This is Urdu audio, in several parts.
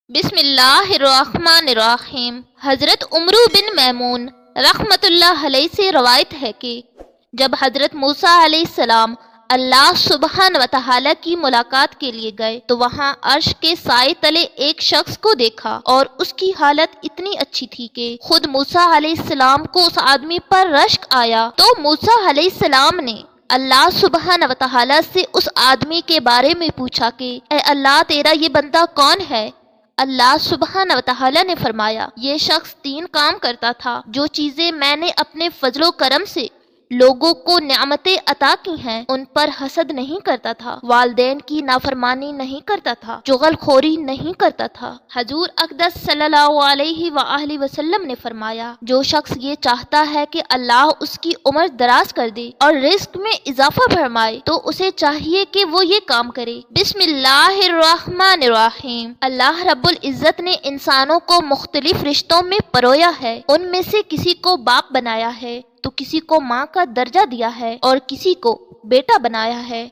بسم اللہ الرحمن الرحیم۔ حضرت عمرو بن میمون رحمت اللہ علیہ سے روایت ہے کہ جب حضرت موسیٰ علیہ السلام اللہ سبحانہ و تعالی کی ملاقات کے لیے گئے تو وہاں عرش کے سائے تلے ایک شخص کو دیکھا اور اس کی حالت اتنی اچھی تھی کہ خود موسیٰ علیہ السلام کو اس آدمی پر رشک آیا۔ تو موسیٰ علیہ السلام نے اللہ سبحانہ و تعالی سے اس آدمی کے بارے میں پوچھا کہ اے اللہ، تیرا یہ بندہ کون ہے؟ اللہ سبحانہ و تعالی نے فرمایا، یہ شخص 3 کام کرتا تھا۔ جو چیزیں میں نے اپنے فضل و کرم سے لوگوں کو نعمتیں عطا کی ہیں ان پر حسد نہیں کرتا تھا، والدین کی نافرمانی نہیں کرتا تھا، چغل خوری نہیں کرتا تھا۔ حضور اقدس صلی اللہ علیہ وآلہ وسلم نے فرمایا، جو شخص یہ چاہتا ہے کہ اللہ اس کی عمر دراز کر دے اور رزق میں اضافہ فرمائے تو اسے چاہیے کہ وہ یہ کام کرے۔ بسم اللہ الرحمن الرحیم۔ اللہ رب العزت نے انسانوں کو مختلف رشتوں میں پرویا ہے۔ ان میں سے کسی کو باپ بنایا ہے تو کسی کو ماں کا درجہ دیا ہے، اور کسی کو بیٹا بنایا ہے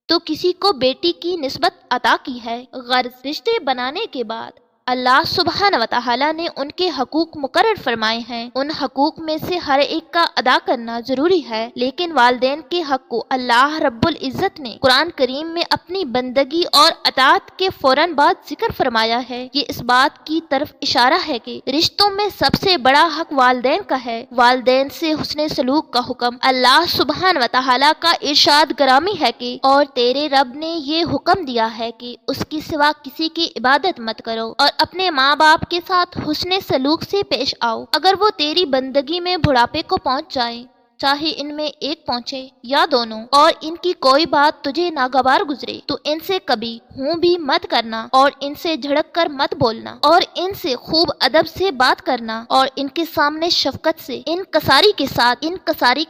تو کسی کو بیٹی کی نسبت عطا کی ہے۔ غرض رشتے بنانے کے بعد اللہ سبحانہ و تعالی نے ان کے حقوق مقرر فرمائے ہیں۔ ان حقوق میں سے ہر ایک کا ادا کرنا ضروری ہے، لیکن والدین کے حق کو اللہ رب العزت نے قرآن کریم میں اپنی بندگی اور اطاعت کے فوراً بعد ذکر فرمایا ہے۔ یہ اس بات کی طرف اشارہ ہے کہ رشتوں میں سب سے بڑا حق والدین کا ہے۔ والدین سے حسن سلوک کا حکم اللہ سبحانہ و تعالی کا ارشاد گرامی ہے کہ اور تیرے رب نے یہ حکم دیا ہے کہ اس کے سوا کسی کی عبادت مت کرو اور اپنے ماں باپ کے ساتھ حسن سلوک سے پیش آؤ۔ اگر وہ تیری بندگی میں بڑھاپے کو پہنچ جائیں، چاہے ان میں ایک پہنچے یا دونوں، اور ان کی کوئی بات تجھے ناگوار گزرے تو ان سے کبھی ہوں بھی مت کرنا، اور ان سے جھڑک کر مت بولنا، اور ان سے خوب ادب سے بات کرنا، اور ان کے سامنے شفقت سے انکساری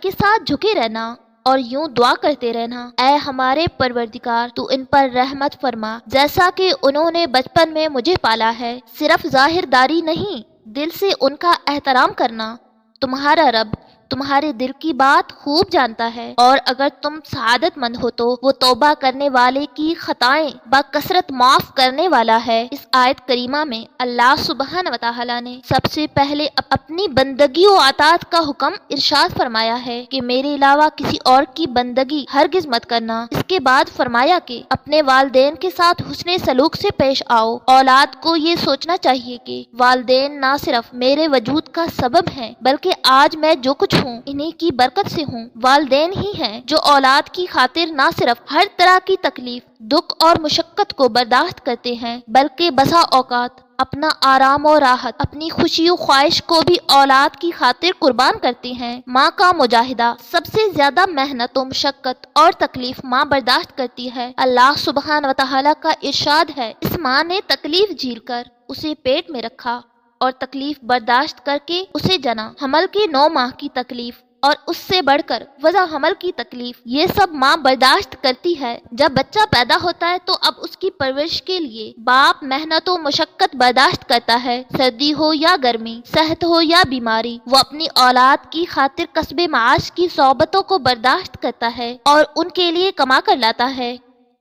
کے ساتھ جھکے رہنا، اور یوں دعا کرتے رہنا، اے ہمارے پروردگار تو ان پر رحمت فرما جیسا کہ انہوں نے بچپن میں مجھے پالا ہے۔ صرف ظاہر داری نہیں، دل سے ان کا احترام کرنا۔ تمہارا رب تمہارے دل کی بات خوب جانتا ہے، اور اگر تم سعادت مند ہو تو وہ توبہ کرنے والے کی خطائیں بکثرت معاف کرنے والا ہے۔ اس آیت کریمہ میں اللہ سبحانہ و تعالی نے سب سے پہلے اپنی بندگی و اطاعت کا حکم ارشاد فرمایا ہے کہ میرے علاوہ کسی اور کی بندگی ہرگز مت کرنا۔ اس کے بعد فرمایا کہ اپنے والدین کے ساتھ حسن سلوک سے پیش آؤ۔ اولاد کو یہ سوچنا چاہیے کہ والدین نہ صرف میرے وجود کا سبب ہیں بلکہ آج میں جو کچھ ہوں انہی کی برکت سے ہوں۔ والدین ہی ہیں جو اولاد کی خاطر نہ صرف ہر طرح کی تکلیف، دکھ اور مشقت کو برداشت کرتے ہیں بلکہ بسا اوقات اپنا آرام و راحت، اپنی خوشی و خواہش کو بھی اولاد کی خاطر قربان کرتے ہیں۔ ماں کا مجاہدہ، سب سے زیادہ محنت و مشقت اور تکلیف ماں برداشت کرتی ہے۔ اللہ سبحانہ و تعالی کا ارشاد ہے، اس ماں نے تکلیف جھیل کر اسے پیٹ میں رکھا اور تکلیف برداشت کر کے اسے جنا۔ حمل کے 9 ماہ کی تکلیف اور اس سے بڑھ کر وضع حمل کی تکلیف، یہ سب ماں برداشت کرتی ہے۔ جب بچہ پیدا ہوتا ہے تو اب اس کی پرورش کے لیے باپ محنت و مشقت برداشت کرتا ہے، سردی ہو یا گرمی، صحت ہو یا بیماری، وہ اپنی اولاد کی خاطر کسب معاش کی صعوبتوں کو برداشت کرتا ہے اور ان کے لیے کما کر لاتا ہے،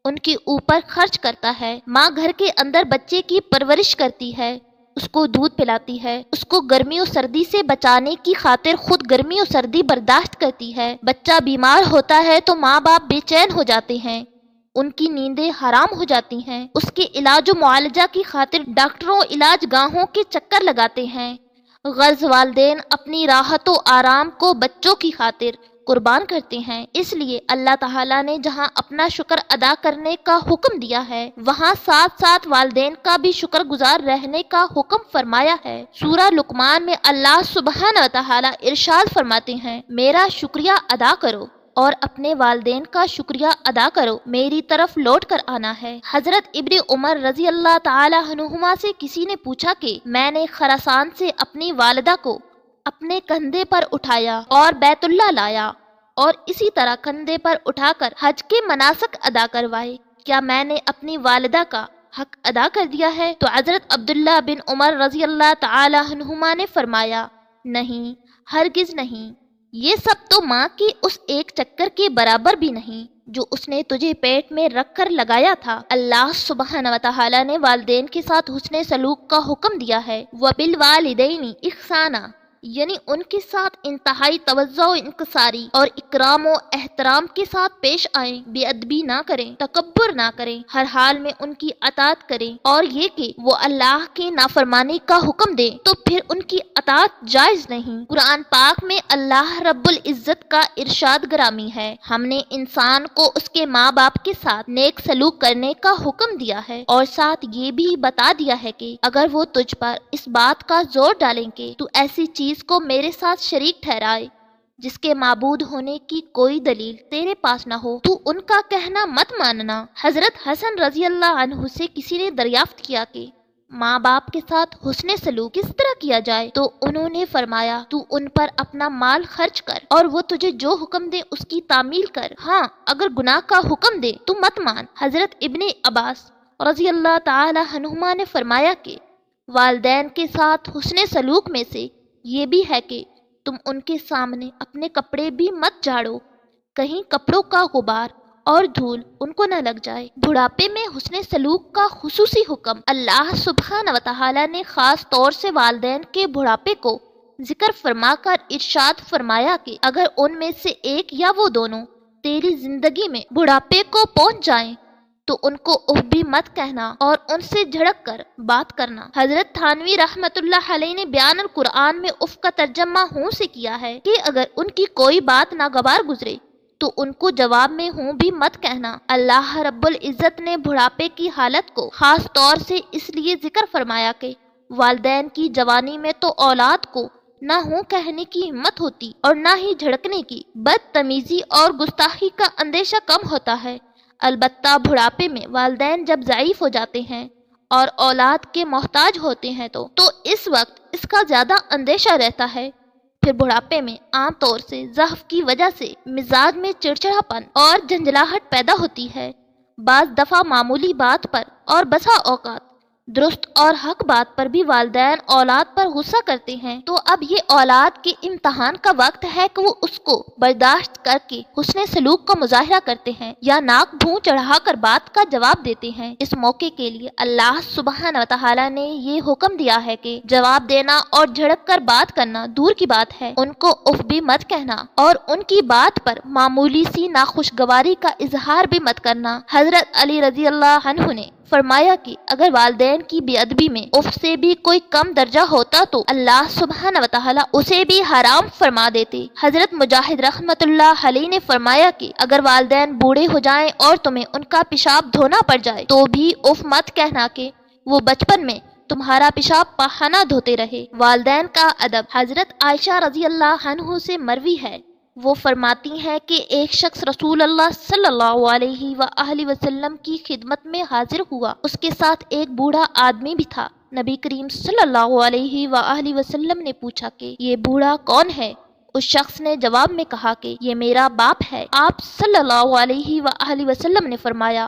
ان کے اوپر خرچ کرتا ہے۔ ماں گھر کے اندر بچے کی پرورش کرتی ہے، اس کو دودھ پلاتی ہے، اس کو گرمی و سردی سے بچانے کی خاطر خود گرمی و سردی برداشت کرتی ہے۔ بچہ بیمار ہوتا ہے تو ماں باپ بے چین ہو جاتے ہیں، ان کی نیندیں حرام ہو جاتی ہیں، اس کے علاج و معالجہ کی خاطر ڈاکٹروں علاج گاہوں کے چکر لگاتے ہیں۔ غرض والدین اپنی راحت و آرام کو بچوں کی خاطر قربان کرتے ہیں۔ اس لیے اللہ تعالیٰ نے جہاں اپنا شکر ادا کرنے کا حکم دیا ہے وہاں ساتھ ساتھ والدین کا بھی شکر گزار رہنے کا حکم فرمایا ہے۔ سورہ لقمان میں اللہ سبحانہ و تعالی ارشاد فرماتے ہیں، میرا شکریہ ادا کرو اور اپنے والدین کا شکریہ ادا کرو، میری طرف لوٹ کر آنا ہے۔ حضرت ابن عمر رضی اللہ تعالی عنہما سے کسی نے پوچھا کہ میں نے خراسان سے اپنی والدہ کو اپنے کندھے پر اٹھایا اور بیت اللہ لایا اور اسی طرح کندھے پر اٹھا کر حج کے مناسک ادا کروائے، کیا میں نے اپنی والدہ کا حق ادا کر دیا ہے؟ تو حضرت عبداللہ بن عمر رضی اللہ تعالی عنہما نے فرمایا، نہیں، ہرگز نہیں، یہ سب تو ماں کی اس ایک چکر کے برابر بھی نہیں جو اس نے تجھے پیٹ میں رکھ کر لگایا تھا۔ اللہ سبحانہ و تعالی نے والدین کے ساتھ حسن سلوک کا حکم دیا ہے۔ وَبِالْوَالِدَيْنِ اِحْسَانًا، یعنی ان کے ساتھ انتہائی توجہ و انکساری اور اکرام و احترام کے ساتھ پیش آئیں، بے ادبی نہ کریں، تکبر نہ کریں، ہر حال میں ان کی اطاعت کریں، اور یہ کہ وہ اللہ کی نافرمانی کا حکم دیں تو پھر ان کی اطاعت جائز نہیں۔ قرآن پاک میں اللہ رب العزت کا ارشاد گرامی ہے، ہم نے انسان کو اس کے ماں باپ کے ساتھ نیک سلوک کرنے کا حکم دیا ہے، اور ساتھ یہ بھی بتا دیا ہے کہ اگر وہ تجھ پر اس بات کا زور ڈالیں کہ تو ایسی چیز کو میرے ساتھ شریک ٹھہرائے جس کے معبود ہونے کی کوئی دلیل تیرے پاس نہ ہو، تو ان کا کہنا مت ماننا۔ حضرت حسن رضی اللہ عنہ سے کسی نے دریافت کیا کہ ماں باپ کے ساتھ حسن سلوک کس طرح کیا جائے، تو انہوں نے فرمایا تو ان پر اپنا مال خرچ کر اور وہ تجھے جو حکم دے اس کی تعمیل کر، ہاں اگر گناہ کا حکم دے تو مت مان۔ حضرت ابن عباس رضی اللہ تعالی عنہما نے فرمایا کہ والدین کے ساتھ حسن سلوک میں سے یہ بھی ہے کہ تم ان کے سامنے اپنے کپڑے بھی مت جھاڑو، کہیں کپڑوں کا غبار اور دھول ان کو نہ لگ جائے۔ بڑھاپے میں حسن سلوک کا خصوصی حکم اللہ سبحانہ و تعالی نے خاص طور سے والدین کے بڑھاپے کو ذکر فرما کر ارشاد فرمایا کہ اگر ان میں سے ایک یا وہ دونوں تیری زندگی میں بڑھاپے کو پہنچ جائیں تو ان کو اف بھی مت کہنا اور ان سے جھڑک کر بات کرنا۔ حضرت تھانوی رحمت اللہ علیہ نے بیان القرآن میں اف کا ترجمہ ہوں سے کیا ہے کہ اگر ان کی کوئی بات ناگوار گزرے تو ان کو جواب میں ہوں بھی مت کہنا۔ اللہ رب العزت نے بڑھاپے کی حالت کو خاص طور سے اس لیے ذکر فرمایا کہ والدین کی جوانی میں تو اولاد کو نہ ہوں کہنے کی ہمت ہوتی اور نہ ہی جھڑکنے کی، بدتمیزی اور گستاخی کا اندیشہ کم ہوتا ہے۔ البتہ بڑھاپے میں والدین جب ضعیف ہو جاتے ہیں اور اولاد کے محتاج ہوتے ہیں تو اس وقت اس کا زیادہ اندیشہ رہتا ہے۔ پھر بڑھاپے میں عام طور سے ضعف کی وجہ سے مزاج میں چڑچڑاپن اور جھنجھلاہٹ پیدا ہوتی ہے، بعض دفعہ معمولی بات پر اور بسا اوقات درست اور حق بات پر بھی والدین اولاد پر غصہ کرتے ہیں، تو اب یہ اولاد کے امتحان کا وقت ہے کہ وہ اس کو برداشت کر کے حسن سلوک کا مظاہرہ کرتے ہیں یا ناک بھوں چڑھا کر بات کا جواب دیتے ہیں۔ اس موقع کے لیے اللہ سبحانہ و تعالی نے یہ حکم دیا ہے کہ جواب دینا اور جھڑک کر بات کرنا دور کی بات ہے، ان کو اف بھی مت کہنا اور ان کی بات پر معمولی سی ناخوشگواری کا اظہار بھی مت کرنا۔ حضرت علی رضی اللہ عنہ نے فرمایا کہ اگر والدین کی بے ادبی میں اف سے بھی کوئی کم درجہ ہوتا تو اللہ سبحانہ و تعالی اسے بھی حرام فرما دیتے۔ حضرت مجاہد رحمت اللہ علیہ نے فرمایا کہ اگر والدین بوڑھے ہو جائیں اور تمہیں ان کا پیشاب دھونا پڑ جائے تو بھی اف مت کہنا کہ وہ بچپن میں تمہارا پیشاب پخانہ دھوتے رہے۔ والدین کا ادب۔ حضرت عائشہ رضی اللہ عنہ سے مروی ہے، وہ فرماتی ہیں کہ ایک شخص رسول اللہ صلی اللہ علیہ وآلہ وسلم کی خدمت میں حاضر ہوا، اس کے ساتھ ایک بوڑھا آدمی بھی تھا۔ نبی کریم صلی اللہ علیہ وآلہ وسلم نے پوچھا کہ یہ بوڑھا کون ہے؟ اس شخص نے جواب میں کہا کہ یہ میرا باپ ہے۔ آپ صلی اللہ علیہ وآلہ وسلم نے فرمایا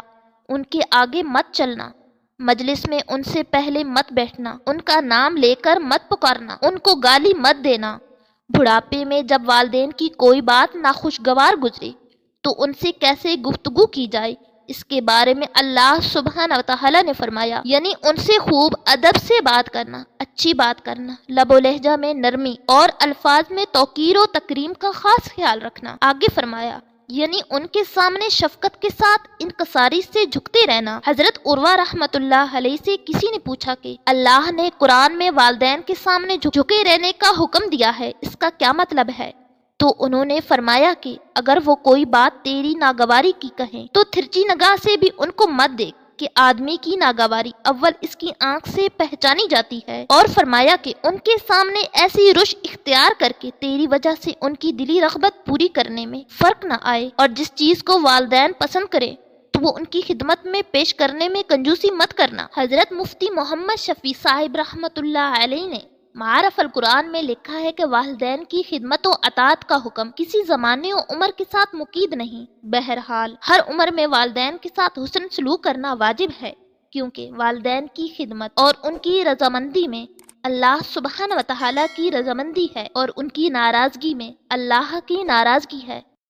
ان کے آگے مت چلنا، مجلس میں ان سے پہلے مت بیٹھنا، ان کا نام لے کر مت پکارنا، ان کو گالی مت دینا۔ بڑھاپے میں جب والدین کی کوئی بات ناخوشگوار گزرے تو ان سے کیسے گفتگو کی جائے، اس کے بارے میں اللہ سبحانہ و تعالی نے فرمایا، یعنی ان سے خوب ادب سے بات کرنا، اچھی بات کرنا، لب و لہجہ میں نرمی اور الفاظ میں توقیر و تکریم کا خاص خیال رکھنا۔ آگے فرمایا یعنی ان کے سامنے شفقت کے ساتھ انکساری سے جھکتے رہنا۔ حضرت عروہ رحمت اللہ علیہ سے کسی نے پوچھا کہ اللہ نے قرآن میں والدین کے سامنے جھکے رہنے کا حکم دیا ہے، اس کا کیا مطلب ہے؟ تو انہوں نے فرمایا کہ اگر وہ کوئی بات تیری ناگواری کی کہیں تو ترچی نگاہ سے بھی ان کو مت دیکھ کہ آدمی کی ناگواری اول اس کی آنکھ سے پہچانی جاتی ہے، اور فرمایا کہ ان کے سامنے ایسی روش اختیار کر کے تیری وجہ سے ان کی دلی رغبت پوری کرنے میں فرق نہ آئے، اور جس چیز کو والدین پسند کریں تو وہ ان کی خدمت میں پیش کرنے میں کنجوسی مت کرنا۔ حضرت مفتی محمد شفیع صاحب رحمت اللہ علیہ نے معارف القرآن میں لکھا ہے کہ والدین کی خدمت و اطاعت کا حکم کسی زمانے و عمر کے ساتھ مقید نہیں، بہرحال ہر عمر میں والدین کے ساتھ حسن سلوک کرنا واجب ہے، کیونکہ والدین کی خدمت اور ان کی رضامندی میں اللہ سبحانہ و تعالی کی رضامندی ہے اور ان کی ناراضگی میں اللہ کی ناراضگی ہے۔